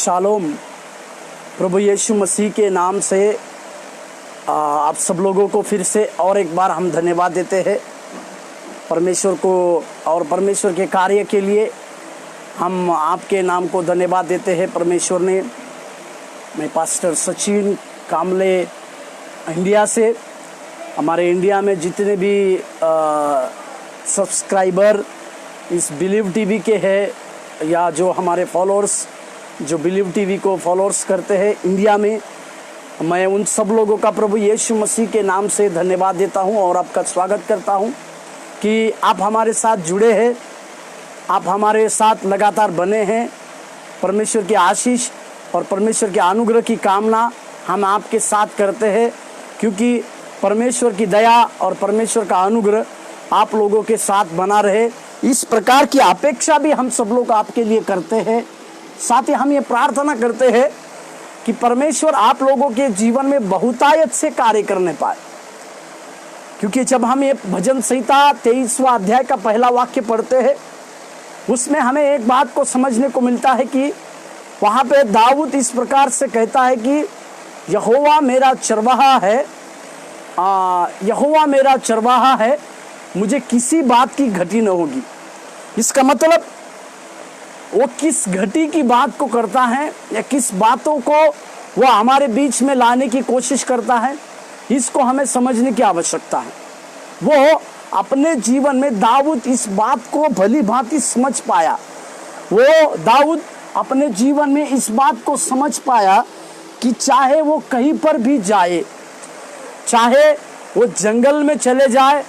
Shalom. प्रभु यीशु मसीह के नाम से आप सब लोगों को फिर से और एक बार हम धन्यवाद देते हैं परमेश्वर को, और परमेश्वर के कार्य के लिए हम आपके नाम को धन्यवाद देते हैं। परमेश्वर ने, मैं पास्टर सचिन कामले इंडिया से, हमारे इंडिया में जितने भी सब्सक्राइबर इस बिलीव टीवी के हैं या जो हमारे फॉलोअर्स जो बिलीव टीवी को फॉलोअर्स करते हैं इंडिया में, मैं उन सब लोगों का प्रभु यीशु मसीह के नाम से धन्यवाद देता हूं और आपका स्वागत करता हूं कि आप हमारे साथ जुड़े हैं, आप हमारे साथ लगातार बने हैं। परमेश्वर की आशीष और परमेश्वर के अनुग्रह की कामना हम आपके साथ करते हैं, क्योंकि परमेश्वर की दया और परमेश्वर का अनुग्रह आप लोगों के साथ बना रहे, इस प्रकार की अपेक्षा भी हम सब लोग आपके लिए करते हैं। साथ ही हम ये प्रार्थना करते हैं कि परमेश्वर आप लोगों के जीवन में बहुतायत से कार्य करने पाए, क्योंकि जब हम ये भजन संहिता 23वां अध्याय का पहला वाक्य पढ़ते हैं, उसमें हमें एक बात को समझने को मिलता है कि वहाँ पे दाऊद इस प्रकार से कहता है कि यहोवा मेरा चरवाहा है, यहोवा मेरा चरवाहा है, मुझे किसी बात की घटी न होगी। इसका मतलब वो किस घटी की बात को करता है या किस बातों को वो हमारे बीच में लाने की कोशिश करता है, इसको हमें समझने की आवश्यकता है। वो अपने जीवन में दाऊद इस बात को भली भांति समझ पाया। वो दाऊद अपने जीवन में इस बात को समझ पाया कि चाहे वो कहीं पर भी जाए, चाहे वो जंगल में चले जाए,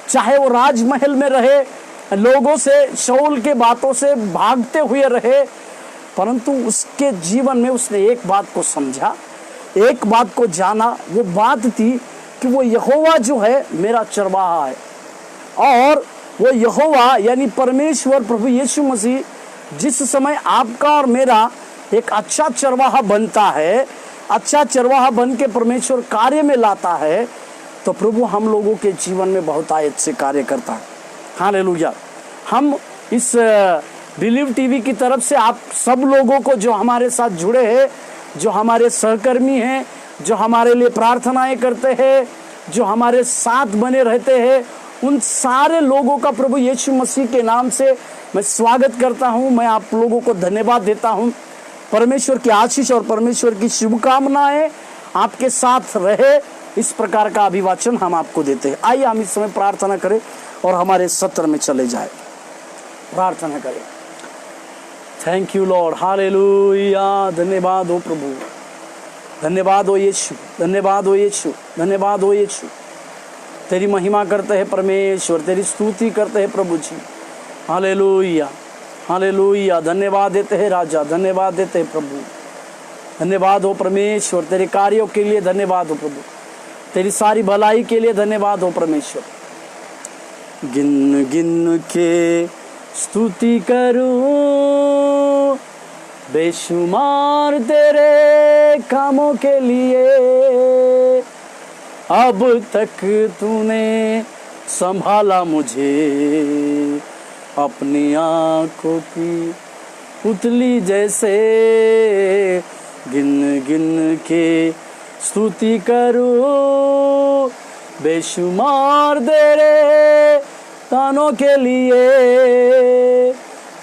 चाहे वो राजमहल में रहे, लोगों से शाऊल के बातों से भागते हुए रहे, परंतु उसके जीवन में उसने एक बात को समझा, एक बात को जाना। वो बात थी कि वो यहोवा जो है मेरा चरवाहा है, और वो यहोवा यानी परमेश्वर प्रभु यीशु मसीह जिस समय आपका और मेरा एक अच्छा चरवाहा बनता है, अच्छा चरवाहा बन के परमेश्वर कार्य में लाता है, तो प्रभु हम लोगों के जीवन में बहुतायत से कार्य करता है। हालेलुया। हम इस बिलीव टीवी की तरफ से आप सब लोगों को जो हमारे साथ जुड़े हैं, जो हमारे सहकर्मी हैं, जो हमारे लिए प्रार्थनाएं करते हैं, जो हमारे साथ बने रहते हैं, उन सारे लोगों का प्रभु यीशु मसीह के नाम से मैं स्वागत करता हूं। मैं आप लोगों को धन्यवाद देता हूं। परमेश्वर की आशीष और परमेश्वर की शुभकामनाएं आपके साथ रहे, इस प्रकार का अभिवाचन हम आपको देते हैं। आइए हम इस समय प्रार्थना करें और हमारे सत्र में चले जाए। प्रार्थना करें। Thank you Lord, hallelujah. धन्यवाद हो प्रभु, धन्यवाद हो यीशु, धन्यवाद हो यीशु, धन्यवाद हो यीशु। तेरी महिमा करते हैं परमेश्वर, तेरी स्तुति करते हैं प्रभु जी। Hallelujah, hallelujah. धन्यवाद देते हैं राजा, धन्यवाद देते हैं प्रभु। धन्यवाद हो परमेश्वर, तेरे कार्यों के लिए धन्यवाद हो प्रभु, तेरी सारी भलाई के लिए धन्यवाद हो परमेश्वर। गिन गिन के स्तुति करूं बेशुमार तेरे कामों के लिए, अब तक तूने संभाला मुझे अपनी आंखों की पुतली जैसे। गिन गिन के स्तुति करूं बेशुमार तेरे तानों के लिए,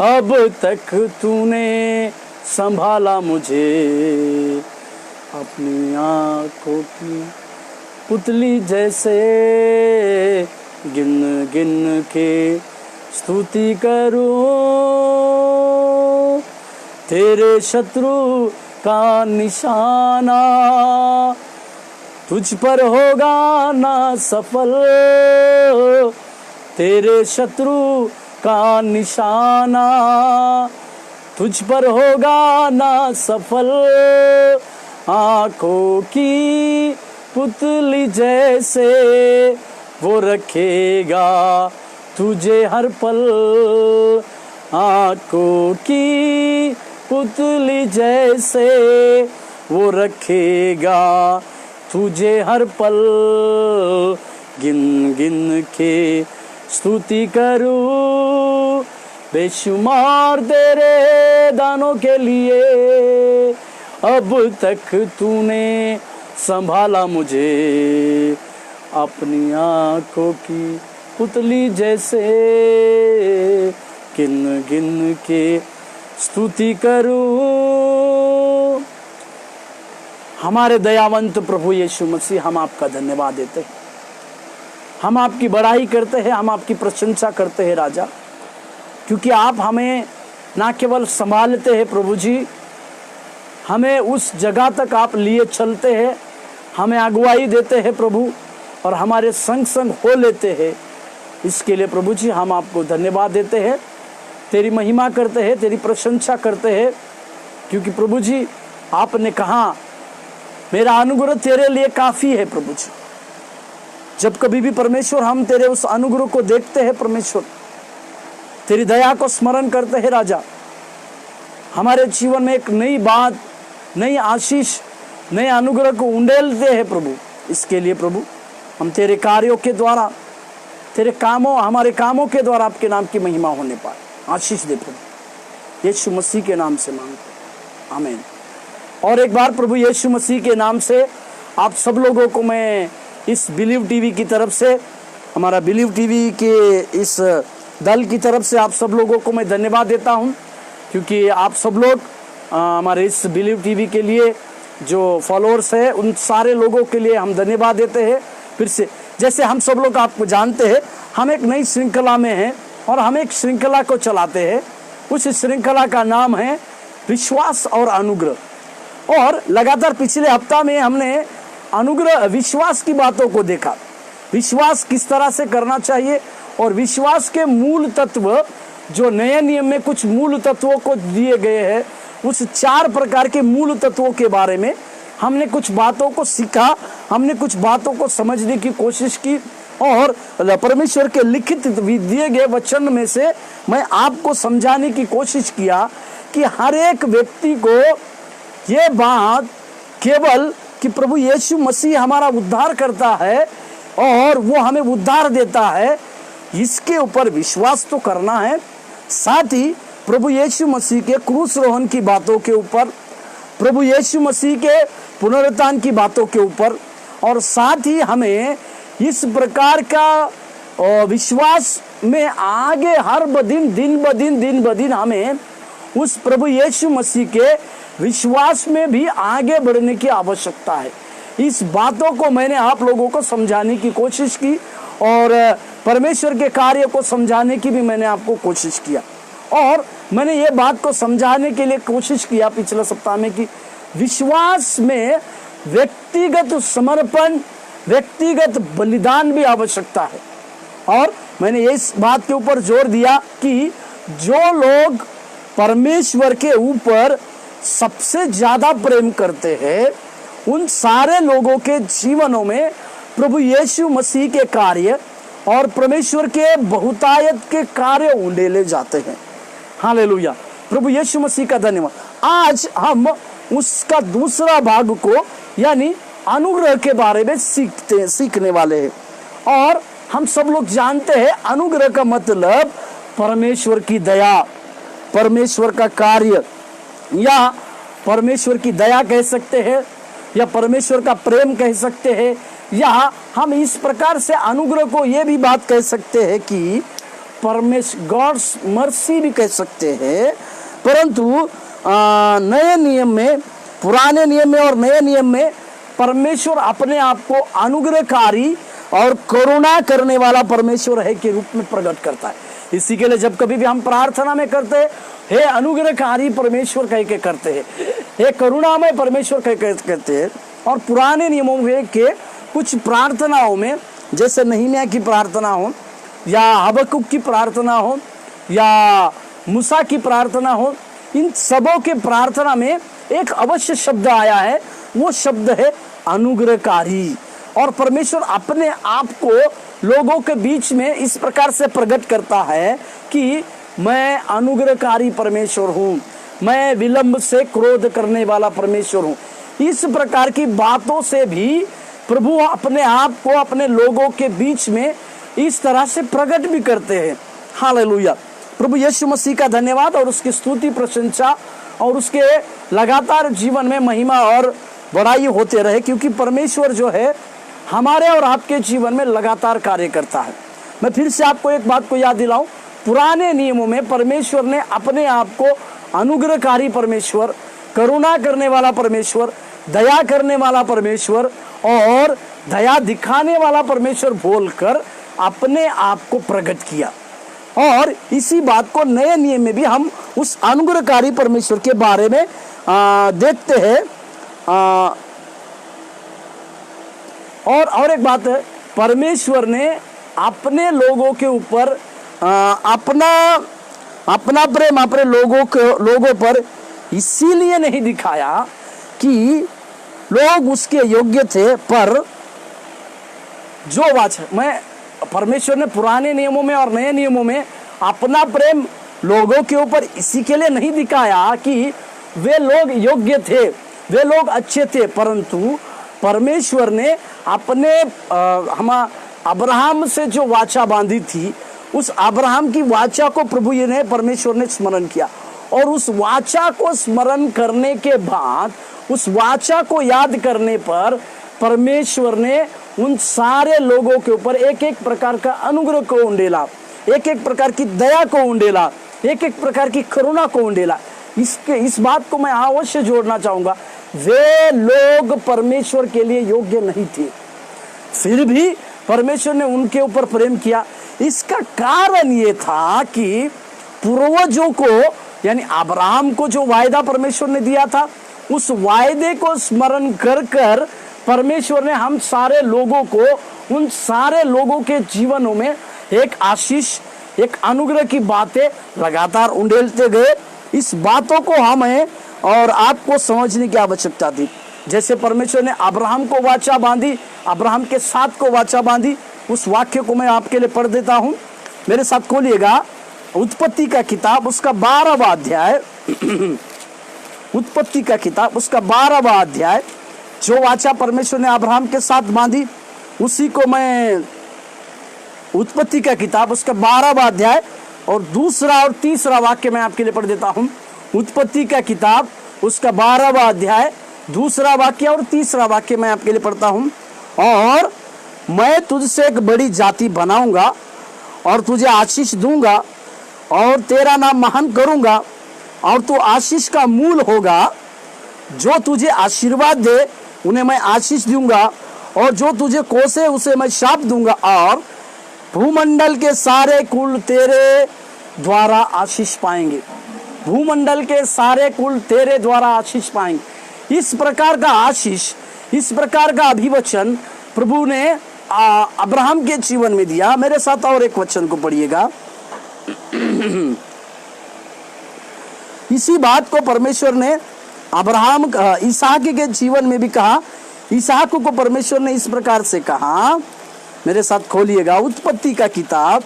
अब तक तूने संभाला मुझे अपनी आंखों की पुतली जैसे। गिन गिन के स्तुति करूं तेरे शत्रु का निशाना तुझ पर होगा ना सफल, तेरे शत्रु का निशाना तुझ पर होगा ना सफल। आँखों की पुतली जैसे वो रखेगा तुझे हर पल, आँखों की पुतली जैसे वो रखेगा तुझे हर पल। गिन गिन के स्तुति करूं बेशुमार तेरे दानों के लिए अब तक तूने संभाला मुझे, अपनी आंखों की पुतली जैसे गिन गिन के स्तुति करूं। हमारे दयावंत प्रभु यीशु मसीह, हम आपका धन्यवाद देते हैं, हम आपकी बड़ाई करते हैं, हम आपकी प्रशंसा करते हैं राजा, क्योंकि आप हमें ना केवल संभालते हैं प्रभु जी, हमें उस जगह तक आप लिए चलते हैं, हमें अगुवाई देते हैं प्रभु, और हमारे संग संग हो लेते हैं। इसके लिए प्रभु जी हम आपको धन्यवाद देते हैं, तेरी महिमा करते हैं, तेरी प्रशंसा करते हैं, क्योंकि प्रभु जी आपने कहा मेरा अनुग्रह तेरे लिए काफ़ी है। प्रभु जी जब कभी भी परमेश्वर हम तेरे उस अनुग्रह को देखते हैं, परमेश्वर तेरी दया को स्मरण करते हैं राजा, हमारे जीवन में एक नई बात, नई आशीष, नए अनुग्रह को उंडेलते हैं प्रभु। इसके लिए प्रभु हम तेरे कार्यों के द्वारा, तेरे कामों, हमारे कामों के द्वारा आपके नाम की महिमा होने पाए, आशीष दे प्रभु, यीशु मसीह के नाम से मांगते, आमीन। और एक बार प्रभु यीशु मसीह के नाम से आप सब लोगों को मैं इस बिलीव टीवी की तरफ से, हमारा बिलीव टीवी के इस दल की तरफ से आप सब लोगों को मैं धन्यवाद देता हूं, क्योंकि आप सब लोग हमारे इस बिलीव टीवी के लिए जो फॉलोअर्स है, उन सारे लोगों के लिए हम धन्यवाद देते हैं। फिर से जैसे हम सब लोग आपको जानते हैं, हम एक नई श्रृंखला में हैं और हम एक श्रृंखला को चलाते हैं। उस श्रृंखला का नाम है विश्वास और अनुग्रह, और लगातार पिछले हफ्ता में हमने अनुग्रह, विश्वास की बातों को देखा, विश्वास किस तरह से करना चाहिए, और विश्वास के मूल तत्व जो नए नियम में कुछ मूल तत्वों को दिए गए हैं, उस 4 प्रकार के मूल तत्वों के बारे में हमने कुछ बातों को सीखा, हमने कुछ बातों को समझने की कोशिश की, और परमेश्वर के लिखित दिए गए वचन में से मैं आपको समझाने की कोशिश किया कि हर एक व्यक्ति को ये बात केवल कि प्रभु यीशु मसीह हमारा उद्धार करता है और वो हमें उद्धार देता है, इसके ऊपर विश्वास तो करना है। साथ ही प्रभु यीशु मसीह के क्रूस रोहन की बातों के ऊपर, प्रभु यीशु मसीह के पुनरुत्थान की बातों के ऊपर, और साथ ही हमें इस प्रकार का विश्वास में आगे हर दिन ब दिन हमें उस प्रभु यीशु मसीह के विश्वास में भी आगे बढ़ने की आवश्यकता है। इस बातों को मैंने आप लोगों को समझाने की कोशिश की, और परमेश्वर के कार्य को समझाने की भी मैंने आपको कोशिश किया, और मैंने ये बात को समझाने के लिए कोशिश किया पिछले सप्ताह में कि विश्वास में व्यक्तिगत समर्पण, व्यक्तिगत बलिदान भी आवश्यकता है। और मैंने इस बात के ऊपर जोर दिया कि जो लोग परमेश्वर के ऊपर सबसे ज्यादा प्रेम करते हैं, उन सारे लोगों के जीवनों में प्रभु यीशु मसीह के कार्य और परमेश्वर के बहुतायत के कार्य उंडेले जाते हैं। हालेलुया, प्रभु यीशु मसीह का धन्यवाद। आज हम उसका दूसरा भाग को यानी अनुग्रह के बारे में सीखने वाले हैं। और हम सब लोग जानते हैं अनुग्रह का मतलब परमेश्वर की दया, परमेश्वर का कार्य, या परमेश्वर की दया कह सकते हैं, या परमेश्वर का प्रेम कह सकते हैं, या हम इस प्रकार से अनुग्रह को ये भी बात कह सकते हैं कि परमेश्वर गॉड्स मर्सी भी कह सकते हैं। परंतु नए नियम में, पुराने नियम में और नए नियम में परमेश्वर अपने आप को अनुग्रहकारी और करुणा करने वाला परमेश्वर है के रूप में प्रकट करता है। इसी के लिए जब कभी भी हम प्रार्थना में करते हैं, हे अनुग्रहकारी परमेश्वर कह के करते हैं, हे करुणामय परमेश्वर कह के कहते हैं। और पुराने नियमों में के कुछ प्रार्थनाओं में, जैसे नहीमिया की प्रार्थना हो, या हबक्कुक की प्रार्थना हो, या मूसा की प्रार्थना हो, इन सबों के प्रार्थना में एक अवश्य शब्द आया है, वो शब्द है अनुग्रहकारी। और परमेश्वर अपने आप को लोगों के बीच में इस प्रकार से प्रकट करता है कि मैं अनुग्रहकारी परमेश्वर हूँ, मैं विलंब से क्रोध करने वाला परमेश्वर हूँ। इस प्रकार की बातों से भी प्रभु अपने आप को अपने लोगों के बीच में इस तरह से प्रकट भी करते हैं। हालेलुया, प्रभु यीशु मसीह का धन्यवाद और उसकी स्तुति प्रशंसा और उसके लगातार जीवन में महिमा और बड़ाई होते रहे, क्योंकि परमेश्वर जो है हमारे और आपके जीवन में लगातार कार्य करता है। मैं फिर से आपको एक बात को याद दिलाऊं, पुराने नियमों में परमेश्वर ने अपने आप को अनुग्रहकारी परमेश्वर, करुणा करने वाला परमेश्वर, दया करने वाला परमेश्वर और दया दिखाने वाला परमेश्वर बोलकर अपने आप को प्रकट किया। और इसी बात को नए नियम में भी हम उस अनुग्रहकारी परमेश्वर के बारे में देखते हैं। और एक बात है, परमेश्वर ने अपने लोगों के ऊपर अपना प्रेम अपने लोगों पर इसीलिए नहीं दिखाया कि लोग उसके योग्य थे, पर जो वाचा मैं परमेश्वर ने पुराने नियमों में और नए नियमों में अपना प्रेम लोगों के ऊपर इसी के लिए नहीं दिखाया कि वे लोग योग्य थे, वे लोग अच्छे थे, परंतु परमेश्वर ने अपने हम अब्राहम से जो वाचा बांधी थी, उस अब्राहम की वाचा को प्रभु ने परमेश्वर ने स्मरण किया। और उस वाचा को स्मरण करने के बाद, उस वाचा को याद करने पर परमेश्वर ने उन सारे लोगों के ऊपर एक एक प्रकार का अनुग्रह को उंडेला, एक एक प्रकार की दया को उंडेला, एक एक प्रकार की करुणा को उंडेला। इस बात को मैं अवश्य जोड़ना चाहूंगा, वे लोग परमेश्वर के लिए योग्य नहीं थे, फिर भी परमेश्वर ने उनके ऊपर प्रेम किया। इसका कारण ये था कि पूर्वजों को, यानी अब्राहम को जो वायदा परमेश्वर ने दिया था, उस वायदे को स्मरण कर कर परमेश्वर ने हम सारे लोगों को, उन सारे लोगों के जीवनों में एक आशीष, एक अनुग्रह की बातें लगातार उंडेलते गए। इस बातों को हमें और आपको समझने की आवश्यकता थी। जैसे परमेश्वर ने अब्राहम को वाचा बांधी, अब्राहम के साथ को वाचा बांधी, उस वाक्य को मैं आपके लिए पढ़ देता हूं। मेरे साथ खोलिएगा उत्पत्ति का किताब, उसका 12वां अध्याय। उत्पत्ति का किताब, उसका 12वां अध्याय। जो वाचा परमेश्वर ने अब्राहम के साथ बांधी, उसी को मैं उत्पत्ति का किताब, उसका 12वां अध्याय और दूसरा और तीसरा वाक्य मैं आपके लिए पढ़ देता हूं। उत्पत्ति का किताब, उसका 12वां अध्याय, दूसरा वाक्य और तीसरा वाक्य मैं आपके लिए पढ़ता हूं। और मैं तुझसे एक बड़ी जाति बनाऊंगा और तुझे आशीष दूंगा और तेरा नाम महान करूंगा और तू आशीष का मूल होगा। जो तुझे आशीर्वाद दे उन्हें मैं आशीष दूंगा और जो तुझे कोसे उसे मैं शाप दूंगा और भूमंडल के सारे कुल तेरे द्वारा आशीष पाएंगे। भूमंडल के सारे कुल तेरे द्वारा आशीष पाएंगे। इस प्रकार का आशीष, इस प्रकार का अभिवचन प्रभु ने अब्राहम के जीवन में दिया। मेरे साथ और एक वचन को पढ़िएगा। इसी बात को परमेश्वर ने अब्राहम इसहाक के जीवन में भी कहा। इसहाक को परमेश्वर ने इस प्रकार से कहा, मेरे साथ खोलिएगा उत्पत्ति का किताब,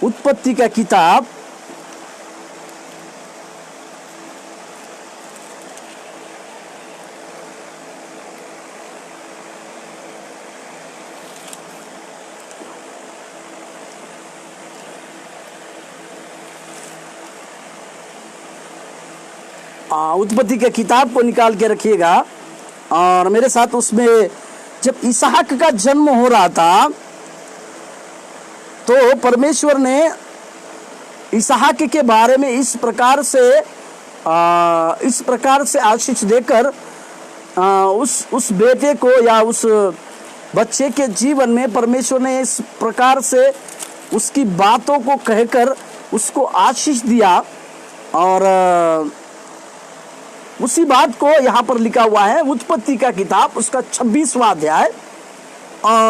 उत्पत्ति का किताब उत्पत्ति के किताब को निकाल के रखिएगा। और मेरे साथ उसमें जब इसहाक का जन्म हो रहा था तो परमेश्वर ने इसहाक के बारे में इस प्रकार से आशीष देकर उस बेटे को या उस बच्चे के जीवन में परमेश्वर ने इस प्रकार से उसकी बातों को कहकर उसको आशीष दिया। और उसी बात को यहाँ पर लिखा हुआ है उत्पत्ति का किताब, उसका 26वां अध्याय।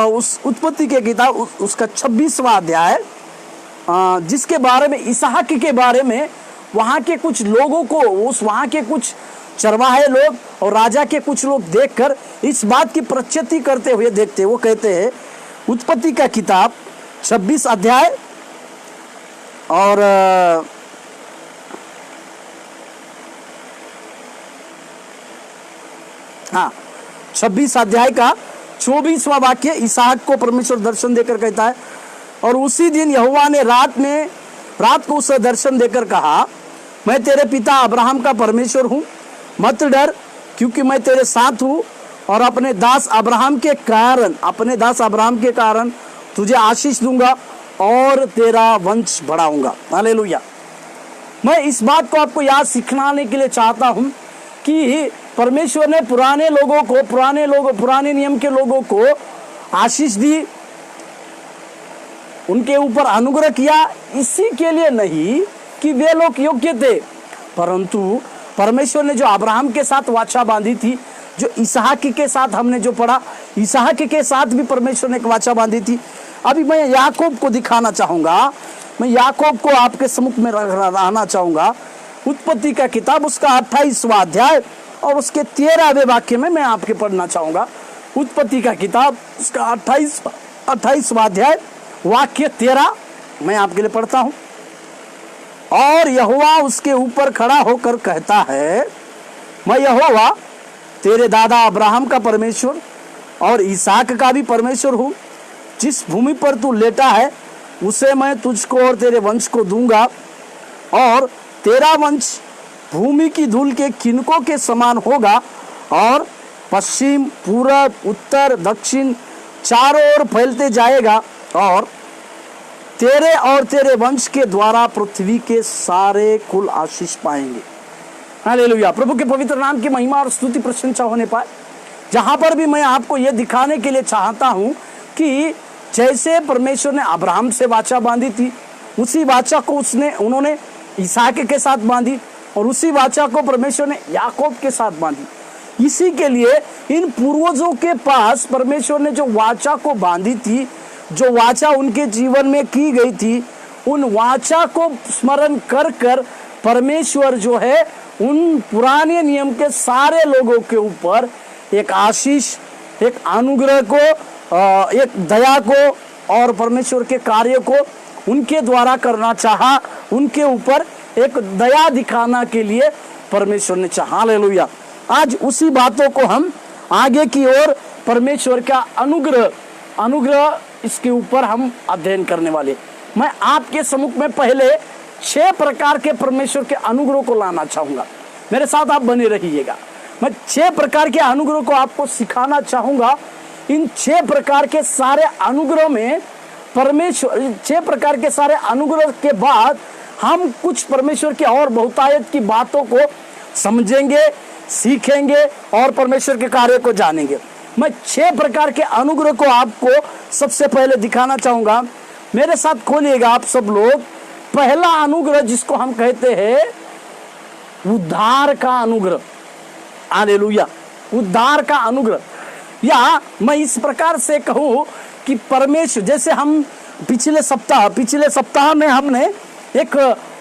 उस उत्पत्ति के किताब उसका 26वां अध्याय, जिसके बारे में इसहाक के बारे में वहाँ के कुछ लोगों को, उस वहाँ के कुछ चरवाहे लोग और राजा के कुछ लोग देखकर इस बात की प्रचिति करते हुए देखते, वो कहते हैं उत्पत्ति का किताब 26 अध्याय और 26 अध्याय का 24वां वाक्य इसहाक को परमेश्वर दर्शन देकर कहता है, और उसी दिन यहोवा ने रात को उसे दर्शन देकर कहा, मैं तेरे पिता अब्राहम का परमेश्वर हूँ, मत डर, क्योंकि मैं तेरे साथ हूँ और अपने दास अब्राहम के कारण तुझे आशीष दूंगा और तेरा वंश बढ़ाऊंगा। हालेलुया। मैं इस बात को आपको याद सिखाने के लिए चाहता हूँ कि परमेश्वर ने पुराने नियम के लोगों को आशीष दी, उनके ऊपर अनुग्रह किया, इसी के लिए नहीं कि वे लोग योग्य थे, परंतु परमेश्वर ने जो अब्राहम के साथ वाचा बांधी थी, जो इसहाक के साथ हमने जो पढ़ा, इसहाक के साथ भी परमेश्वर ने एक वाचा बांधी थी। अभी मैं याकूब को दिखाना चाहूंगा, मैं याकूब को आपके सम्मुख में रहना चाहूंगा। उत्पत्ति का किताब उसका 28वां अध्याय और उसके 13वें वाक्य में मैं आपके पढ़ना चाहूंगा। उत्पत्ति का किताब उसका 28वां अध्याय वाक्य 13 मैं आपके लिए पढ़ता हूं। और यहोवा उसके ऊपर खड़ा होकर कहता है, मैं यहोवा तेरे दादा अब्राहम का परमेश्वर और इसहाक का भी परमेश्वर हूँ। जिस भूमि पर तू लेटा है उसे मैं तुझको और तेरे वंश को दूंगा, और तेरा वंश भूमि की धूल के किनकों के समान होगा, और पश्चिम, पूरब, उत्तर, दक्षिण चारों ओर फैलते जाएगा, और तेरे वंश के द्वारा पृथ्वी के सारे कुल आशीष पाएंगे। हालेलुया। प्रभु के पवित्र नाम की महिमा और स्तुति प्रशंसा होने पाए। जहां पर भी मैं आपको यह दिखाने के लिए चाहता हूं कि जैसे परमेश्वर ने अब्राहम से वाचा बांधी थी, उसी वाचा को उन्होंने इसहाक के साथ बांधी, और उसी वाचा को परमेश्वर ने याकूब के साथ बांधी। इसी के लिए इन पूर्वजों के पास परमेश्वर ने जो वाचा को बांधी थी, जो वाचा उनके जीवन में की गई थी, उन वाचा को स्मरण कर कर परमेश्वर जो है उन पुराने नियम के सारे लोगों के ऊपर एक आशीष, एक अनुग्रह को, एक दया को और परमेश्वर के कार्य को उनके द्वारा करना चाहा, उनके ऊपर एक दया दिखाना के लिए परमेश्वर ने चाहा। हालेलुया। आज उसी बातों को हम आगे की ओर परमेश्वर का अनुग्रह इसके ऊपर हम अध्ययन करने वाले। मैं आपके सम्मुख में पहले 6 प्रकार के परमेश्वर के अनुग्रह को लाना चाहूंगा। मेरे साथ आप बने रहिएगा। मैं 6 प्रकार के अनुग्रह को आपको सिखाना चाहूंगा। इन 6 प्रकार के सारे अनुग्रह में परमेश्वर 6 प्रकार के सारे अनुग्रह के बाद हम कुछ परमेश्वर की और बहुतायत की बातों को समझेंगे, सीखेंगे और परमेश्वर के कार्य को जानेंगे। मैं 6 प्रकार के अनुग्रह को आपको सबसे पहले दिखाना चाहूंगा। मेरे साथ खोलिएगा आप सब लोग। पहला अनुग्रह जिसको हम कहते हैं उद्धार का अनुग्रह। हालेलुया। उद्धार का अनुग्रह, या मैं इस प्रकार से कहूं कि परमेश्वर, जैसे हम पिछले सप्ताह में हमने एक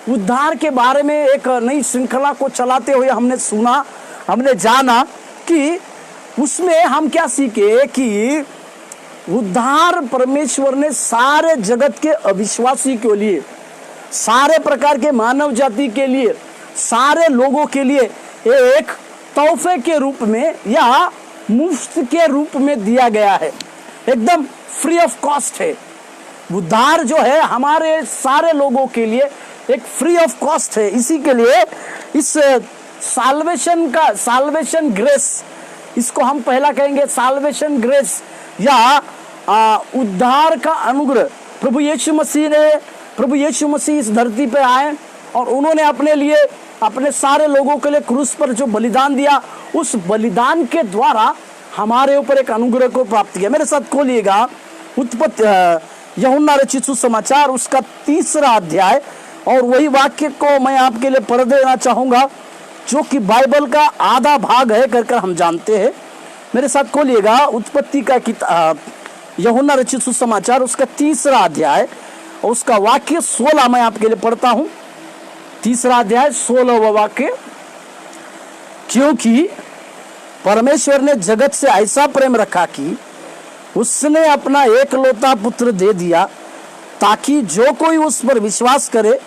उद्धार के बारे में एक नई श्रृंखला को चलाते हुए हमने सुना, हमने जाना कि उसमें हम क्या सीखे कि उद्धार परमेश्वर ने सारे जगत के अविश्वासी के लिए, सारे प्रकार के मानव जाति के लिए, सारे लोगों के लिए एक तोहफे के रूप में या मुफ्त के रूप में दिया गया है। एकदम फ्री ऑफ कॉस्ट है। उद्धार जो है हमारे सारे लोगों के लिए एक फ्री ऑफ कॉस्ट है। इसी के लिए इस साल्वेशन ग्रेस, इसको हम पहला कहेंगे साल्वेशन ग्रेस या उद्धार का अनुग्रह। प्रभु यीशु मसीह इस धरती पे आए और उन्होंने अपने लिए, अपने सारे लोगों के लिए क्रूस पर जो बलिदान दिया, उस बलिदान के द्वारा हमारे ऊपर एक अनुग्रह को प्राप्त किया। मेरे साथ खोलिएगा यूहन्ना रचित सुसमाचार उसका 3रा अध्याय, और वही वाक्य को मैं आपके लिए पढ़ देना चाहूंगा जो कि बाइबल का आधा भाग है कर हम जानते हैं। मेरे साथ खोलिएगा उत्पत्ति का किताब यूहन्ना रचित सुसमाचार उसका 3रा अध्याय और उसका वाक्य 16 मैं आपके लिए पढ़ता हूं। 3रा अध्याय 16वां वाक्य। क्योंकि परमेश्वर ने जगत से ऐसा प्रेम रखा कि उसने अपना एकलौता पुत्र दे दिया, ताकि जो कोई उस पर विश्वास करे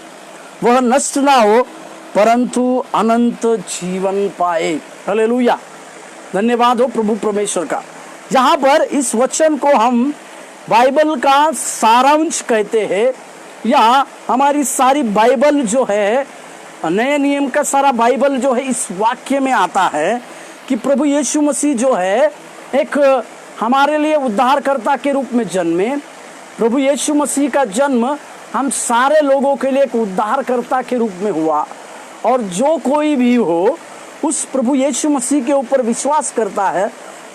वह नष्ट ना हो परंतु अनंत जीवन पाए। हालेलुया। धन्यवाद हो प्रभु परमेश्वर का। यहाँ पर इस वचन को हम बाइबल का सारांश कहते हैं, या हमारी सारी बाइबल जो है, नए नियम का सारा बाइबल जो है इस वाक्य में आता है कि प्रभु यीशु मसीह जो है एक हमारे लिए उद्धारकर्ता के रूप में जन्मे। प्रभु यीशु मसीह का जन्म हम सारे लोगों के लिए एक उद्धारकर्ता के रूप में हुआ, और जो कोई भी हो उस प्रभु यीशु मसीह के ऊपर विश्वास करता है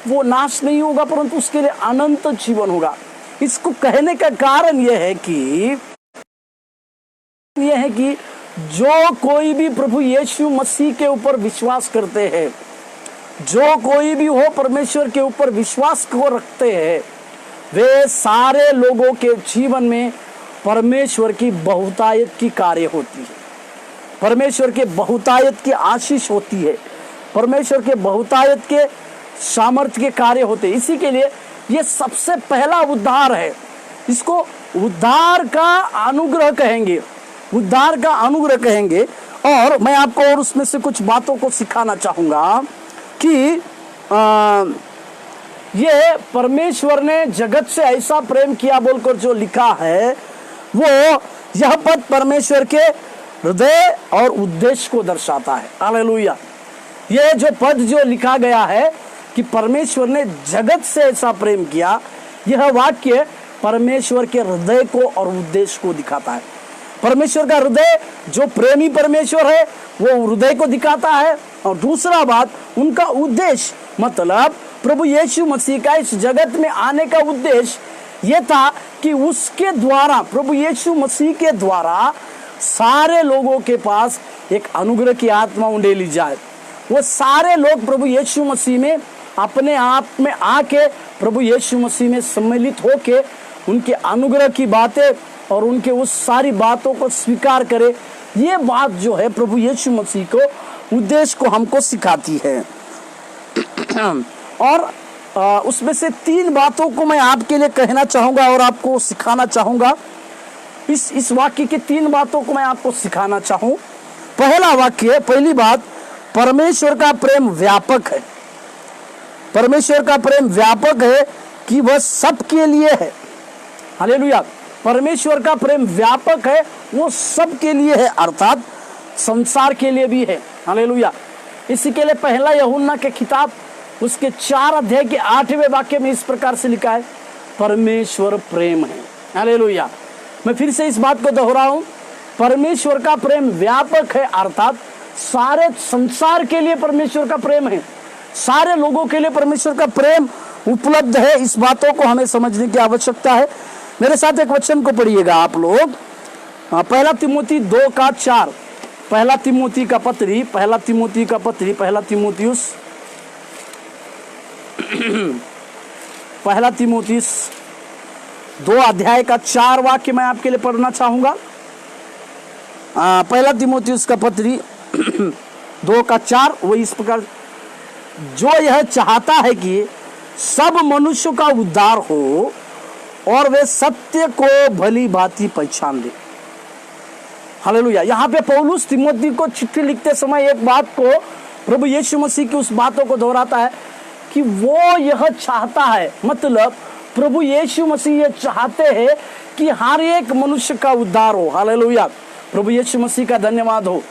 वो नाश नहीं होगा परंतु उसके लिए अनंत जीवन होगा। इसको कहने का कारण यह है कि जो कोई भी प्रभु यीशु मसीह के ऊपर विश्वास करते हैं, जो कोई भी हो परमेश्वर के ऊपर विश्वास को रखते हैं, वे सारे लोगों के जीवन में परमेश्वर की बहुतायत की कार्य होती है, परमेश्वर के बहुतायत की आशीष होती है, परमेश्वर के बहुतायत के सामर्थ्य के कार्य होते हैं। इसी के लिए ये सबसे पहला उद्धार है। इसको उद्धार का अनुग्रह कहेंगे, उद्धार का अनुग्रह कहेंगे। और मैं आपको और उसमें से कुछ बातों को सिखाना चाहूंगा कि ये परमेश्वर ने जगत से ऐसा प्रेम किया बोलकर जो लिखा है, वो यह पद परमेश्वर के हृदय और उद्देश्य को दर्शाता है। हालेलुया। ये जो पद जो लिखा गया है कि परमेश्वर ने जगत से ऐसा प्रेम किया, यह वाक्य परमेश्वर के हृदय को और उद्देश्य को दिखाता है। परमेश्वर का हृदय, जो प्रेमी परमेश्वर है, वो हृदय को दिखाता है। और दूसरा बात, उनका उद्देश्य, मतलब प्रभु यीशु मसीह का इस जगत में आने का उद्देश्य यह था कि उसके द्वारा, प्रभु यीशु मसीह के द्वारा सारे लोगों के पास एक अनुग्रह की आत्मा उंडेली जाए। वो सारे लोग प्रभु यीशु मसीह में अपने आप में आके प्रभु यीशु मसीह में सम्मिलित होके उनके अनुग्रह की बातें और उनके उस सारी बातों को स्वीकार करे। ये बात जो है प्रभु यीशु मसीह को उद्देश्य को हमको सिखाती है। और उसमें से 3 बातों को मैं आपके लिए कहना चाहूंगा और आपको सिखाना चाहूंगा। इस वाक्य के 3 बातों को मैं आपको सिखाना चाहूं। पहला वाक्य, पहली बात, परमेश्वर का प्रेम व्यापक है। परमेश्वर का प्रेम व्यापक है कि वह सबके लिए है। हालेलुया। परमेश्वर का प्रेम व्यापक है, वो सबके लिए है, अर्थात संसार के लिए भी है। हालेलुया। इसी के लिए पहला यूहन्ना के किताब उसके 4 अध्याय के 8वें वाक्य में इस प्रकार से लिखा है, परमेश्वर प्रेम है। हालेलुया। मैं फिर से इस बात को दोहराऊं, परमेश्वर का प्रेम व्यापक है, अर्थात सारे संसार के लिए परमेश्वर का प्रेम है, सारे लोगों के लिए परमेश्वर का प्रेम उपलब्ध है। इस बातों को हमें समझने की आवश्यकता है। मेरे साथ एक वचन को पढ़िएगा आप लोग, 1 तिमोथी 2:4, 1 तिमोथी का पत्री, 1 तिमोथी का पत्री, 1 तिमोथियुस 1 तिमोथियुस 2 अध्याय का 4 वाक्य मैं आपके लिए पढ़ना चाहूंगा। 1 तिमोथियुस का पत्री 2:4, वो इस प्रकार, जो यह चाहता है कि सब मनुष्य का उद्धार हो और वे सत्य को भली भांति पहचान दे। हालेलुया। यहाँ पे पौलुस तिमोथी को चिट्ठी लिखते समय एक बात को, प्रभु यीशु मसीह की उस बातों को दोहराता है कि वो यह चाहता है, मतलब प्रभु यीशु मसीह ये चाहते हैं कि हर एक मनुष्य का उद्धार हो। हालेलुया। प्रभु यीशु मसीह का धन्यवाद हो,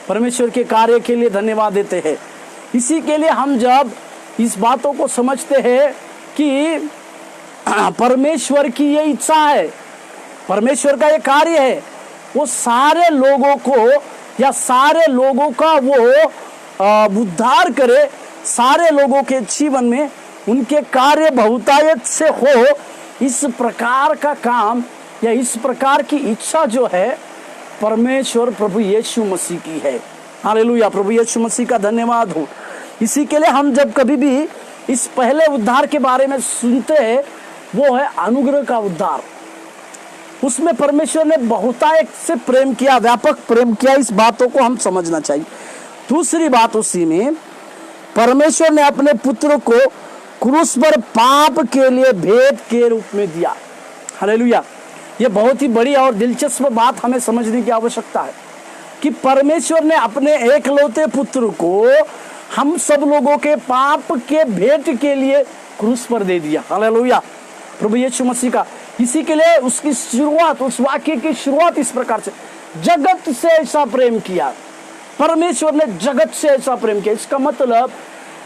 परमेश्वर के कार्य के लिए धन्यवाद देते हैं। इसी के लिए हम जब इस बातों को समझते हैं कि परमेश्वर की ये इच्छा है, परमेश्वर का ये कार्य है, वो सारे लोगों को या सारे लोगों का वो उद्धार करे, सारे लोगों के जीवन में उनके कार्य बहुतायत से हो, इस प्रकार का काम या इस प्रकार की इच्छा जो है परमेश्वर प्रभु यीशु मसीह की है। हालेलुया। प्रभु यीशु मसीह का धन्यवाद हो। इसी के लिए हम जब कभी भी इस पहले उद्धार के बारे में सुनते हैं, वो है अनुग्रह का उद्धार। उसमें परमेश्वर ने बहुतायत से प्रेम किया, व्यापक प्रेम किया। इस बातों को हम समझना चाहिए। दूसरी बात, उसी में परमेश्वर ने अपने पुत्र को क्रूस पर पाप के लिए भेंट के रूप में दिया। हालेलुया। ये बहुत ही बड़ी और दिलचस्प बात हमें समझने की आवश्यकता है कि परमेश्वर ने अपने एकलौते पुत्र को हम सब लोगों के पाप के भेंट के लिए क्रूस पर दे दिया। हालेलुया, प्रभु यीशु मसीह का। इसी के लिए उसकी शुरुआत, उस वाक्य की शुरुआत इस प्रकार से, जगत से ऐसा प्रेम किया, परमेश्वर ने जगत से ऐसा प्रेम किया। इसका मतलब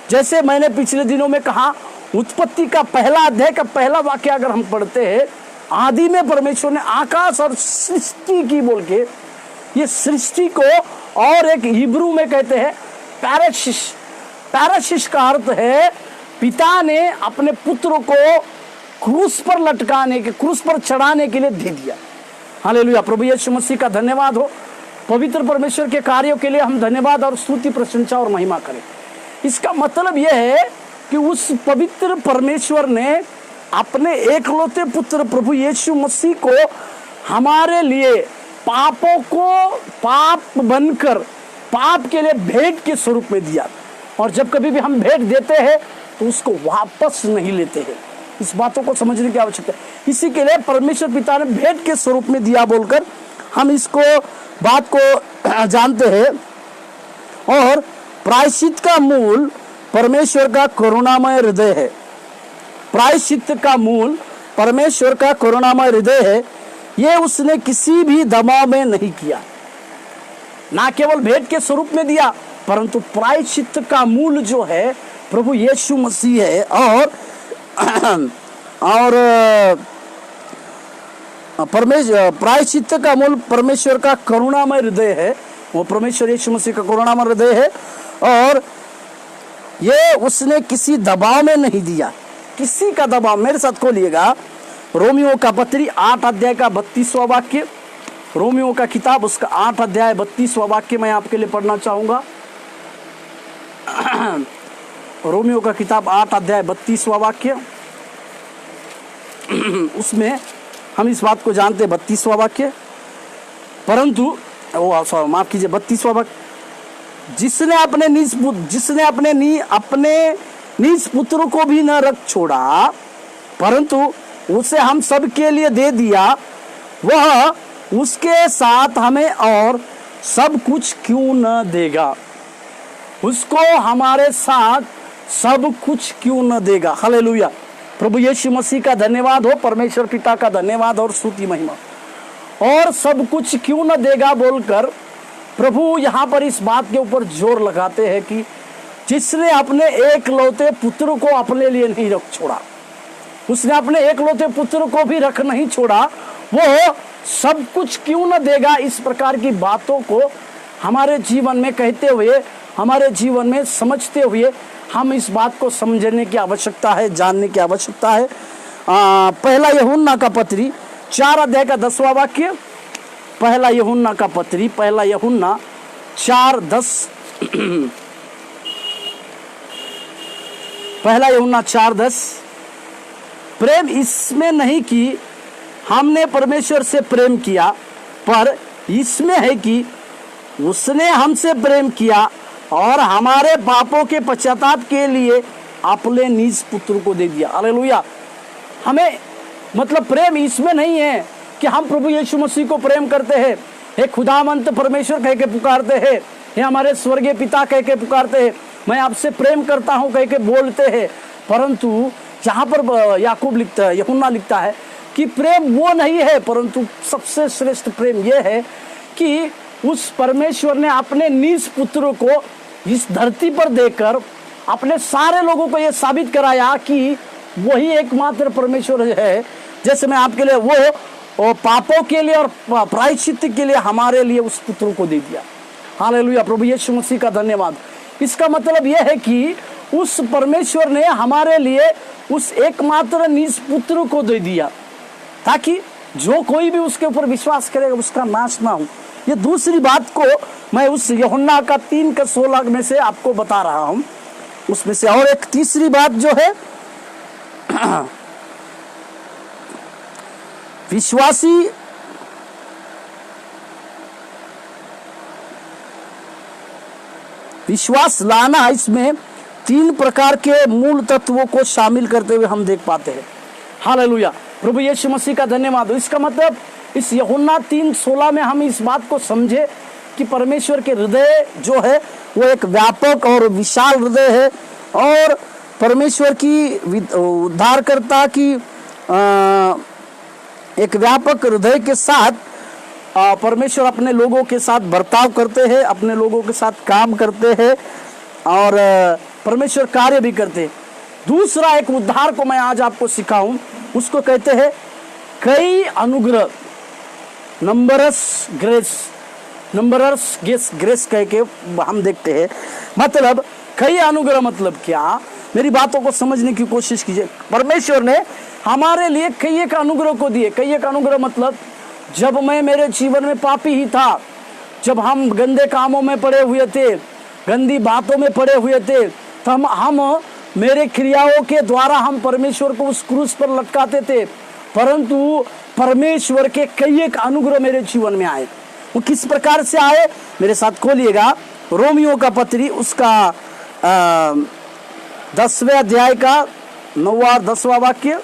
जैसे मैंने पिछले दिनों में कहा, उत्पत्ति का पहला अध्याय का पहला वाक्य अगर हम पढ़ते हैं, आदि में परमेश्वर ने आकाश और सृष्टि की बोल के, ये सृष्टि को और एक हिब्रू में कहते हैं पैराशिश। पैराशिश का अर्थ है पिता ने अपने पुत्र को क्रूस पर लटकाने के, क्रूस पर चढ़ाने के लिए दे दिया। हालेलुया, प्रभु यीशु मसीह का धन्यवाद हो। पवित्र परमेश्वर के कार्यों के लिए हम धन्यवाद और स्तुति, प्रशंसा और महिमा करें। इसका मतलब यह है कि उस पवित्र परमेश्वर ने अपने एकलौते पुत्र प्रभु यीशु मसीह को हमारे लिए पापों को पाप बनकर पाप के लिए भेंट के स्वरूप में दिया। और जब कभी भी हम भेंट देते हैं तो उसको वापस नहीं लेते हैं। इस बातों को समझने की आवश्यकता है। इसी के लिए परमेश्वर पिता ने भेंट के स्वरूप में दिया बोलकर हम इसको बात को जानते हैं। और प्रायश्चित का मूल परमेश्वर का करुणामय हृदय है। प्रायश्चित का मूल परमेश्वर का करुणामय हृदय है। ये उसने किसी भी दबाव में नहीं किया, ना केवल भेंट के स्वरूप में दिया, परंतु प्रायश्चित का मूल जो है प्रभु यीशु मसीह है। और प्रायश्चित का मूल परमेश्वर का करुणामय हृदय है। वो परमेश्वर यीशु मसीह का करुणामय हृदय है। और ये उसने किसी दबाव में नहीं दिया, किसी का दबाव। मेरे साथ खोलिएगा रोमियो का पत्री 8 अध्याय का 32वां वाक्य। रोमियो का किताब उसका 8 अध्याय 32वां वाक्य मैं आपके लिए पढ़ना चाहूंगा। रोमियो का किताब 8 अध्याय 32वां वाक्य। उसमें हम इस बात को जानते हैं, 32वां वाक्य, परंतु माफ कीजिए 32वां वाक्य, जिसने अपने निज पुत्र को भी न रख छोड़ा, परंतु उसे हम सब के लिए दे दिया, वह उसके साथ हमें और सब कुछ क्यों न देगा। उसको हमारे साथ सब कुछ क्यों न देगा। हालेलुया, प्रभु यीशु मसीह का धन्यवाद हो, परमेश्वर पिता का धन्यवाद और स्तुति महिमा। और सब कुछ क्यों न देगा बोलकर प्रभु यहाँ पर इस बात के ऊपर जोर लगाते हैं कि जिसने अपने एकलौते पुत्र को अपने लिए नहीं रख छोड़ा, उसने अपने एकलौते पुत्र को भी रख नहीं छोड़ा, वो सब कुछ क्यों न देगा। इस प्रकार की बातों को हमारे जीवन में कहते हुए, हमारे जीवन में समझते हुए हम इस बात को समझने की आवश्यकता है, जानने की आवश्यकता है। पहला यूहन्ना का पत्री 4 अध्याय का 10वां वाक्य। पहला यूहन्ना का पत्री, पहला यूहन्ना 4:10। पहला यूहन्ना 4:10। प्रेम इसमें नहीं कि हमने परमेश्वर से प्रेम किया, पर इसमें है कि उसने हमसे प्रेम किया और हमारे पापों के पश्चाताप के लिए अपने निज पुत्र को दे दिया। हालेलुया। हमें मतलब प्रेम इसमें नहीं है कि हम प्रभु यीशु मसीह को प्रेम करते हैं, हे खुदावंत परमेश्वर कह के पुकारते हैं, हे हमारे स्वर्गीय पिता कह के पुकारते हैं, मैं आपसे प्रेम करता हूं कह के बोलते हैं। परंतु जहां पर याकूब लिखता है, यूहन्ना लिखता है कि प्रेम वो नहीं है, परंतु सबसे श्रेष्ठ प्रेम यह है कि उस परमेश्वर ने अपने निज पुत्र को इस धरती पर देकर अपने सारे लोगों को यह साबित कराया कि वही एकमात्र परमेश्वर है। जैसे मैं आपके लिए वो पापों के लिए और प्रायश्चित के लिए हमारे लिए उस पुत्र को दे दिया। हालेलुया, प्रभु यीशु मसीह का धन्यवाद। इसका मतलब यह है कि उस परमेश्वर ने हमारे लिए उस एकमात्र निज पुत्र को दे दिया, ताकि जो कोई भी उसके ऊपर विश्वास करेगा उसका नाश ना हो। ये दूसरी बात को मैं उस यूहन्ना का 3:16 में से आपको बता रहा हूं। उसमें से और एक तीसरी बात जो है, विश्वासी विश्वास लाना, इसमें 3 प्रकार के मूल तत्वों को शामिल करते हुए हम देख पाते हैं। हालेलुया, प्रभु यीशु मसीह का धन्यवाद। इसका मतलब इस यूहन्ना 3:16 में हम इस बात को समझे कि परमेश्वर के हृदय जो है वो एक व्यापक और विशाल हृदय है, और परमेश्वर की उद्धारकर्ता की एक व्यापक हृदय के साथ परमेश्वर अपने लोगों के साथ बर्ताव करते हैं, अपने लोगों के साथ काम करते हैं और परमेश्वर कार्य भी करते हैं। दूसरा एक उद्धार को मैं आज आपको सिखाऊं, उसको कहते हैं कई अनुग्रह, नंबरस ग्रेस कह के हम देखते हैं। मतलब कई अनुग्रह मतलब क्या, मेरी बातों को समझने की कोशिश कीजिए। परमेश्वर ने हमारे लिए कई एक अनुग्रह को दिए। कई एक अनुग्रह मतलब जब मैं मेरे जीवन में पापी ही था, जब हम गंदे कामों में पड़े हुए थे, गंदी बातों में पड़े हुए थे, तो हम मेरे क्रियाओं के द्वारा हम परमेश्वर को उस क्रूस पर लटकाते थे, परंतु परमेश्वर के कई एक अनुग्रह मेरे जीवन में आए। वो किस प्रकार से आए, मेरे साथ खोलिएगा रोमियो का पत्री, उसका 10वें अध्याय का 9वां और 10वां वाक्य।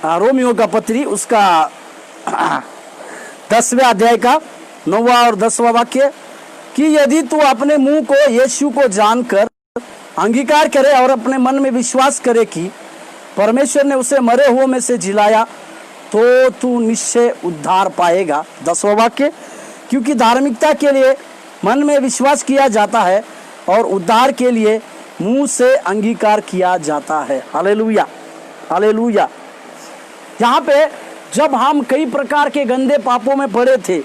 रोमियो का पत्री उसका 10वें अध्याय का 9वां और 10वां वाक्य कि यदि तू अपने मुंह को यीशु को जानकर अंगीकार करे और अपने मन में विश्वास करे कि परमेश्वर ने उसे मरे हुओं में से जिलाया, तो तू निश्चय उद्धार पाएगा। 10वां वाक्य, क्योंकि धार्मिकता के लिए मन में विश्वास किया जाता है और उद्धार के लिए मुंह से अंगीकार किया जाता है। Hallelujah, hallelujah. यहाँ पे जब हम कई प्रकार के गंदे पापों में पड़े थे,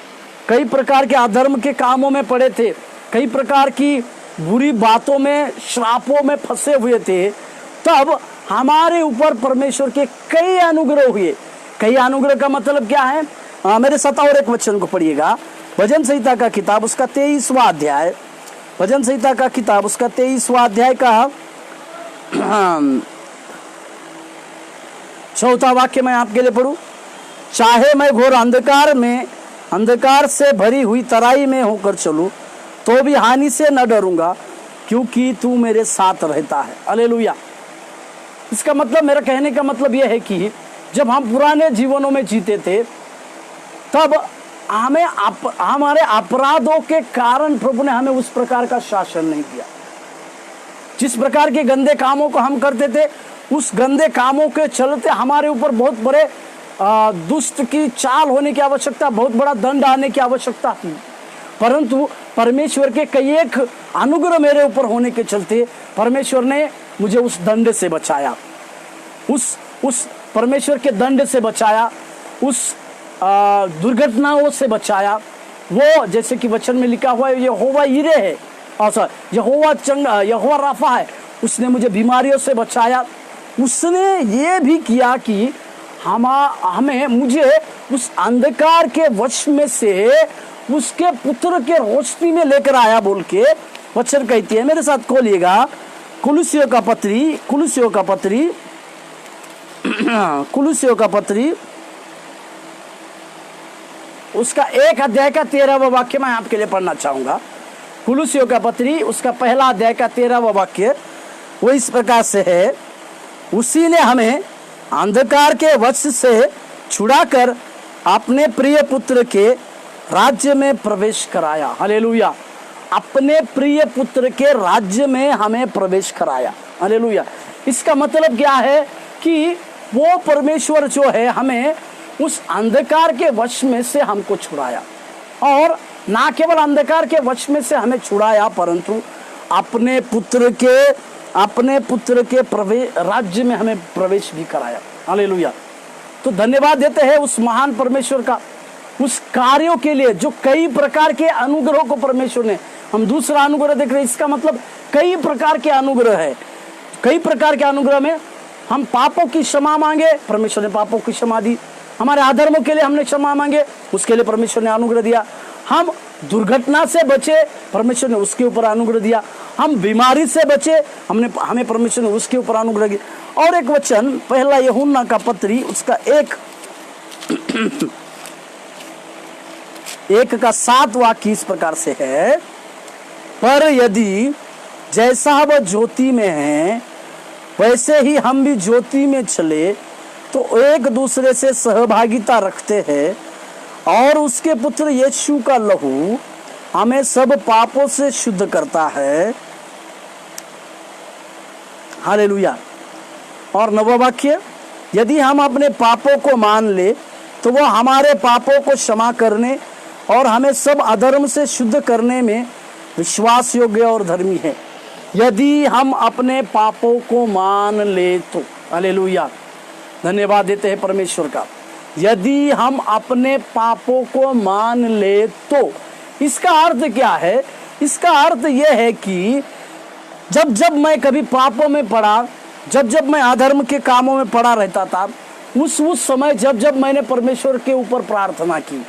कई प्रकार के अधर्म के कामों में पड़े थे, कई प्रकार की बुरी बातों में, श्रापों में फंसे हुए थे, तब हमारे ऊपर परमेश्वर के कई अनुग्रह हुए। कई अनुग्रह का मतलब क्या है? मेरे साथ और एक वचन को पढ़िएगा, भजन संहिता का किताब उसका 23वां अध्याय, भजन संहिता का किताब उसका 23वां अध्याय का 4वां वाक्य मैं आपके लिए पढ़ूं। चाहे मैं घोर अंधकार से भरी हुई तराई में होकर चलूं, तो भी हानि से न डरूंगा, क्योंकि तू मेरे साथ रहता है। हालेलुया। इसका मतलब, मेरा कहने का मतलब यह है कि जब हम पुराने जीवनों में जीते थे, तब हमारे अपराधों के कारण प्रभु ने हमें उस प्रकार का शासन नहीं किया। जिस प्रकार के गंदे कामों को हम करते थे, उस गंदे कामों के चलते हमारे ऊपर बहुत बड़े दुष्ट की चाल होने की आवश्यकता, बहुत बड़ा दंड आने की आवश्यकता थी। परंतु परमेश्वर के कई एक अनुग्रह मेरे ऊपर होने के चलते परमेश्वर ने मुझे उस दंड से बचाया, उस परमेश्वर के दंड से बचाया, उस दुर्घटनाओं से बचाया। वो जैसे कि वचन में लिखा हुआ है, यहोवा ईरे है, यहोवा राफा है, उसने मुझे बीमारियों से बचाया। उसने ये भी किया कि मुझे उस अंधकार के वश में से उसके पुत्र के रोशनी में लेकर आया, बोल के वचन कहती है। मेरे साथ खोलिएगा कुलुसियों का पत्री उसका 1 अध्याय का 13वां वाक्य मैं आपके लिए पढ़ना चाहूंगा। कुलुसियों का पत्री उसका 1 अध्याय का 13वां वाक्य वो इस प्रकार से है, उसी ने हमें अंधकार के वश से छुड़ाकर अपने प्रिय पुत्र के राज्य में प्रवेश कराया। हालेलुया। अपने प्रिय पुत्र के राज्य में हमें प्रवेश कराया। हालेलुया। इसका मतलब क्या है कि वो परमेश्वर जो है हमें उस अंधकार के वश में से हमको छुड़ाया, और ना केवल अंधकार के वश में से हमें छुड़ाया, परंतु अपने पुत्र के राज्य में हमें प्रवेश भी कराया। हालेलुया। तो धन्यवाद देते हैं उस महान परमेश्वर का, उस कार्यों के लिए जो कई प्रकार के अनुग्रहों को परमेश्वर ने, हम दूसरा अनुग्रह देख रहे हैं, इसका मतलब कई प्रकार के अनुग्रह है। कई प्रकार के अनुग्रह में हम पापों की क्षमा मांगे, परमेश्वर ने पापों की क्षमा दी। हमारे अधर्मों के लिए हमने क्षमा मांगे, उसके लिए परमेश्वर ने अनुग्रह दिया। हम दुर्घटना से बचे, परमेश्वर ने उसके ऊपर अनुग्रह दिया। हम बीमारी से बचे, हमें परमेश्वर ने उसके ऊपर अनुग्रह दिया। और एक वचन 1 यूहन्ना का पत्री उसका 1 का 7 वाक्य इस प्रकार से है, पर यदि जैसा वह ज्योति में है वैसे ही हम भी ज्योति में चले तो एक दूसरे से सहभागिता रखते हैं, और उसके पुत्र यीशु का लहू हमें सब पापों से शुद्ध करता है। हालेलुया। और नवा वाक्य, यदि हम अपने पापों को मान ले तो वह हमारे पापों को क्षमा करने और हमें सब अधर्म से शुद्ध करने में विश्वास योग्य और धर्मी है। यदि हम अपने पापों को मान ले तो, हालेलुया, धन्यवाद देते हैं परमेश्वर का। यदि हम अपने पापों को मान ले तो इसका अर्थ क्या है? इसका अर्थ यह है कि जब जब मैं कभी पापों में पड़ा, जब जब मैं अधर्म के कामों में पड़ा रहता था, उस समय जब जब मैंने परमेश्वर के ऊपर प्रार्थना की,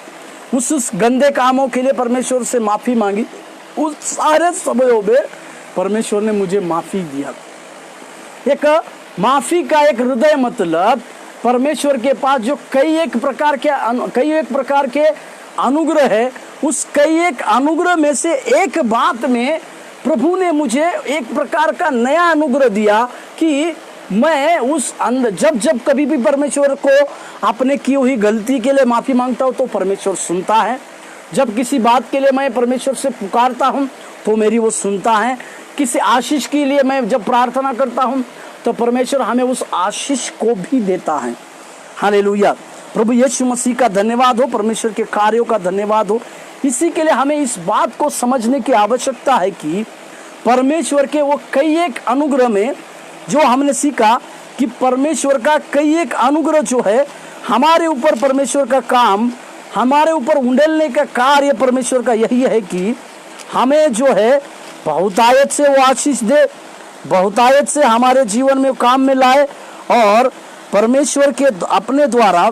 उस गंदे कामों के लिए परमेश्वर से माफी मांगी, उस सारे समयों में परमेश्वर ने मुझे माफी दिया। एक माफी का एक हृदय मतलब परमेश्वर के पास जो कई एक प्रकार के अनुग्रह है, उस कई एक अनुग्रह में से एक बात में प्रभु ने मुझे एक प्रकार का नया अनुग्रह दिया कि मैं जब जब कभी भी परमेश्वर को अपने की हुई गलती के लिए माफी मांगता हूँ तो परमेश्वर सुनता है। जब किसी बात के लिए मैं परमेश्वर से पुकारता हूँ तो मेरी वो सुनता है। किसी आशीष के लिए मैं जब प्रार्थना करता हूँ तो परमेश्वर हमें उस आशीष को भी देता है। हालेलुया। प्रभु यीशु मसीह का धन्यवाद हो, परमेश्वर के कार्यों का धन्यवाद हो। इसी के लिए हमें इस बात को समझने की आवश्यकता है कि परमेश्वर के वो कई एक अनुग्रह में जो हमने सीखा कि परमेश्वर का कई एक अनुग्रह जो है हमारे ऊपर, परमेश्वर का काम हमारे ऊपर उंडेलने का कार्य परमेश्वर का यही है कि हमें जो है बहुतायत से वो आशीष दे, बहुतायत से हमारे जीवन में काम में लाए, और परमेश्वर के अपने द्वारा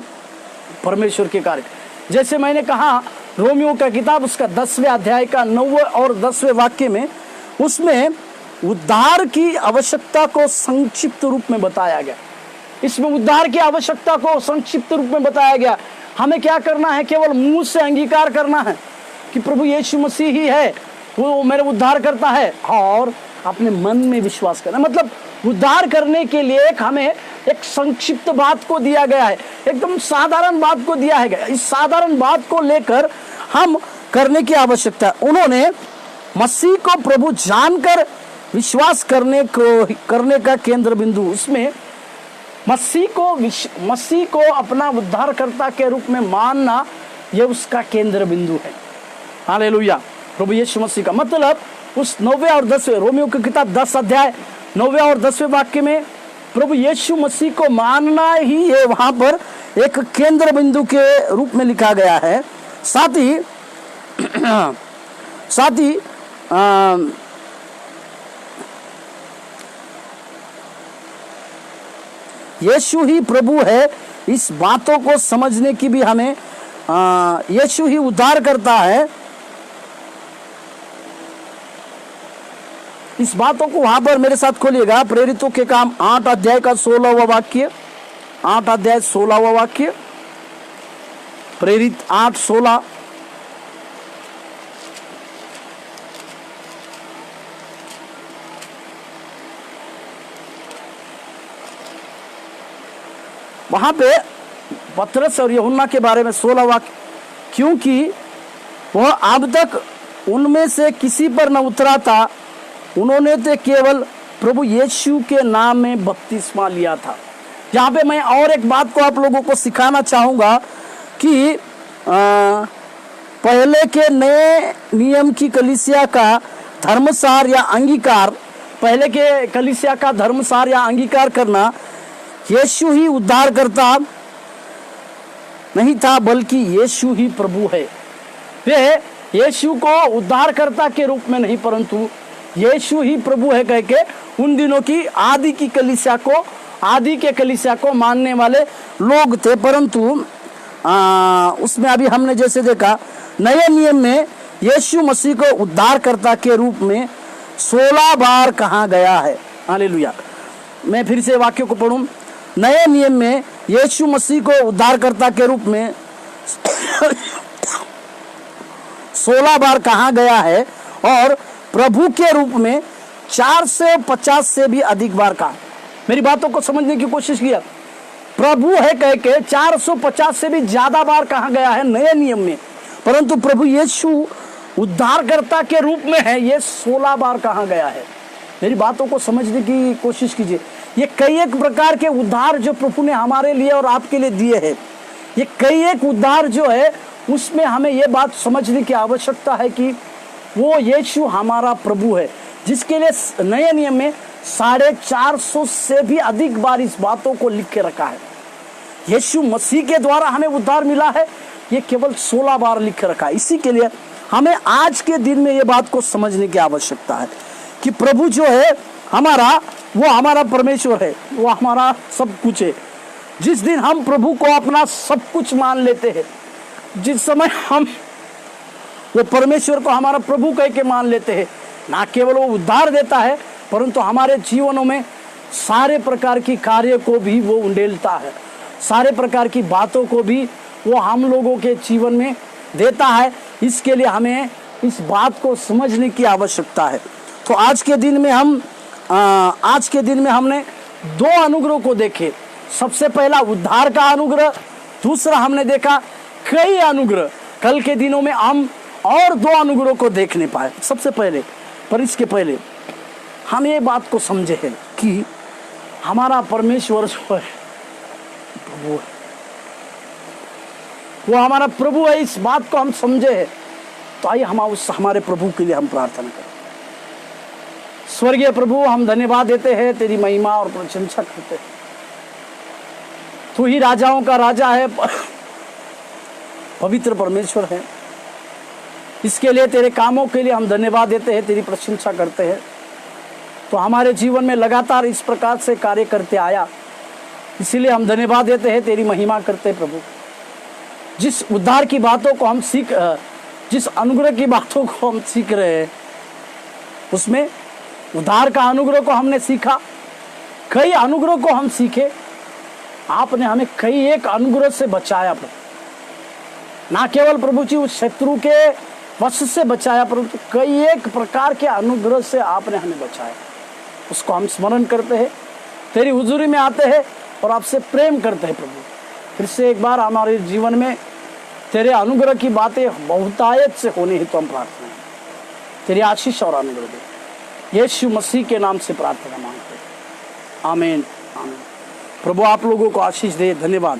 परमेश्वर के कार्य, जैसे मैंने कहा रोमियो का किताब उसका 10वें अध्याय का 9वें और 10वें वाक्य में, उसमें उद्धार की आवश्यकता को संक्षिप्त रूप में बताया गया। इसमें उद्धार की आवश्यकता को संक्षिप्त रूप में बताया गया। हमें क्या करना है? केवल मुंह से अंगीकार करना है कि प्रभु यीशु मसीह ही है, वो मेरे उद्धार करता है, और अपने मन में विश्वास करना। मतलब उद्धार करने के लिए हमें एक संक्षिप्त बात को दिया गया है, एकदम साधारण बात को दिया है। इस साधारण बात को लेकर हम करने की आवश्यकता है। उन्होंने मसीह को प्रभु जानकर विश्वास करने का केंद्र बिंदु, उसमें मसीह को अपना उद्धारकर्ता के रूप में मानना, यह उसका केंद्र बिंदु है। हालेलुया। प्रभु यीशु मसीह का मतलब उस 9वें और 10वें रोमियो की किताब 10 अध्याय 9वें और 10वें वाक्य में प्रभु यीशु मसीह को मानना ही है, वहां पर एक केंद्र बिंदु के रूप में लिखा गया है। साथ ही यीशु ही प्रभु है, इस बातों को समझने की भी हमें, यीशु ही उद्धार करता है, इस बातों को वहां पर मेरे साथ खोलिएगा। प्रेरितों के काम 8 अध्याय का 16वां वाक्य, 8 अध्याय 16वां वाक्य, प्रेरित 8:16। वहां पे पतरस और यूहन्ना के बारे में 16 वाक्य, क्योंकि वह अब तक उनमें से किसी पर न उतरा था, उन्होंने तो केवल प्रभु यीशु के नाम में बपतिस्मा लिया था। यहाँ पे मैं और एक बात को आप लोगों को सिखाना चाहूँगा कि पहले के नए नियम की कलीसिया का धर्मसार या अंगीकार, पहले के कलीसिया का धर्मसार या अंगीकार करना यीशु ही उद्धार करता नहीं था, बल्कि यीशु ही प्रभु है। वे यीशु को उद्धारकर्ता के रूप में नहीं, परंतु यीशु ही प्रभु है कह के उन दिनों की आदि के कलीसिया को मानने वाले लोग थे। परंतु उसमें अभी हमने जैसे देखा नए नियम में यीशु मसीह को उद्धारकर्ता के रूप में 16 बार कहा गया है। हालेलुया। मैं फिर से वाक्य को पढ़ूं। नए नियम में यीशु मसीह को उद्धारकर्ता के रूप में 16 बार कहा गया है, और प्रभु के रूप में 450 से भी अधिक बार कहा। मेरी बातों को समझने की कोशिश किया। प्रभु है कह के 450 से भी ज्यादा बार कहा गया है नए नियम में, परंतु प्रभु यीशु उद्धारकर्ता के रूप में है, ये 16 बार कहा गया है। मेरी बातों को समझने की कोशिश कीजिए। ये कई एक प्रकार के उद्धार जो प्रभु ने हमारे लिए और आपके लिए दिए हैं, ये कई एक उद्धार जो है उसमें हमें ये बात समझने की आवश्यकता है कि वो यीशु हमारा प्रभु है, जिसके लिए नए नियम में 450 से भी अधिक बार इस बातों को लिख के रखा है। यीशु मसीह के द्वारा हमें उद्धार मिला है, ये केवल 16 बार लिख के रखा है। इसी के लिए हमें आज के दिन में ये बात को समझने की आवश्यकता है कि प्रभु जो है हमारा, वो हमारा परमेश्वर है, वो हमारा सब कुछ है। जिस दिन हम प्रभु को अपना सब कुछ मान लेते हैं, जिस समय हम वो परमेश्वर को हमारा प्रभु कह के मान लेते हैं, ना केवल वो उद्धार देता है परंतु हमारे जीवनों में सारे प्रकार की कार्य को भी वो उंडेलता है, सारे प्रकार की बातों को भी वो हम लोगों के जीवन में देता है। इसके लिए हमें इस बात को समझने की आवश्यकता है। तो आज के दिन में हमने 2 अनुग्रह को देखे। सबसे पहला उद्धार का अनुग्रह, दूसरा हमने देखा कई अनुग्रह। कल के दिनों में हम और 2 अनुग्रह को देखने पाए। सबसे पहले, पर इसके पहले हम ये बात को समझे हैं कि हमारा परमेश्वर जो है प्रभु है, वो हमारा प्रभु है। इस बात को हम समझे हैं, तो आइए हम उस हमारे प्रभु के लिए हम प्रार्थना करें। स्वर्गीय प्रभु, हम धन्यवाद देते हैं, तेरी महिमा और प्रशंसा करते हैं। तू ही राजाओं का राजा है, पवित्र परमेश्वर है। इसके लिए, तेरे कामों के लिए हम धन्यवाद देते हैं, तेरी प्रशंसा करते हैं। तो हमारे जीवन में लगातार इस प्रकार से कार्य करते आया, इसीलिए हम धन्यवाद देते हैं, तेरी महिमा करते हैं प्रभु। जिस उद्धार की बातों को हम जिस अनुग्रह की बातों को हम सीख रहे हैं, उसमें उद्धार का अनुग्रह को हमने सीखा, कई अनुग्रह को हम सीखे। आपने हमें कई एक अनुग्रह से बचाया प्रभु, ना केवल प्रभु जी उस शत्रु के वश से बचाया, परंतु कई एक प्रकार के अनुग्रह से आपने हमें बचाया। उसको हम स्मरण करते हैं, तेरी हुजूरी में आते हैं और आपसे प्रेम करते हैं प्रभु। फिर से एक बार हमारे जीवन में तेरे अनुग्रह की बातें बहुतायत से होने हेतु हम प्रार्थना है, तेरी आशीष और अनुग्रह दे। यीशु मसीह के नाम से प्रार्थना मांगते हैं, आमीन आमीन। प्रभु आप लोगों को आशीष दे। धन्यवाद।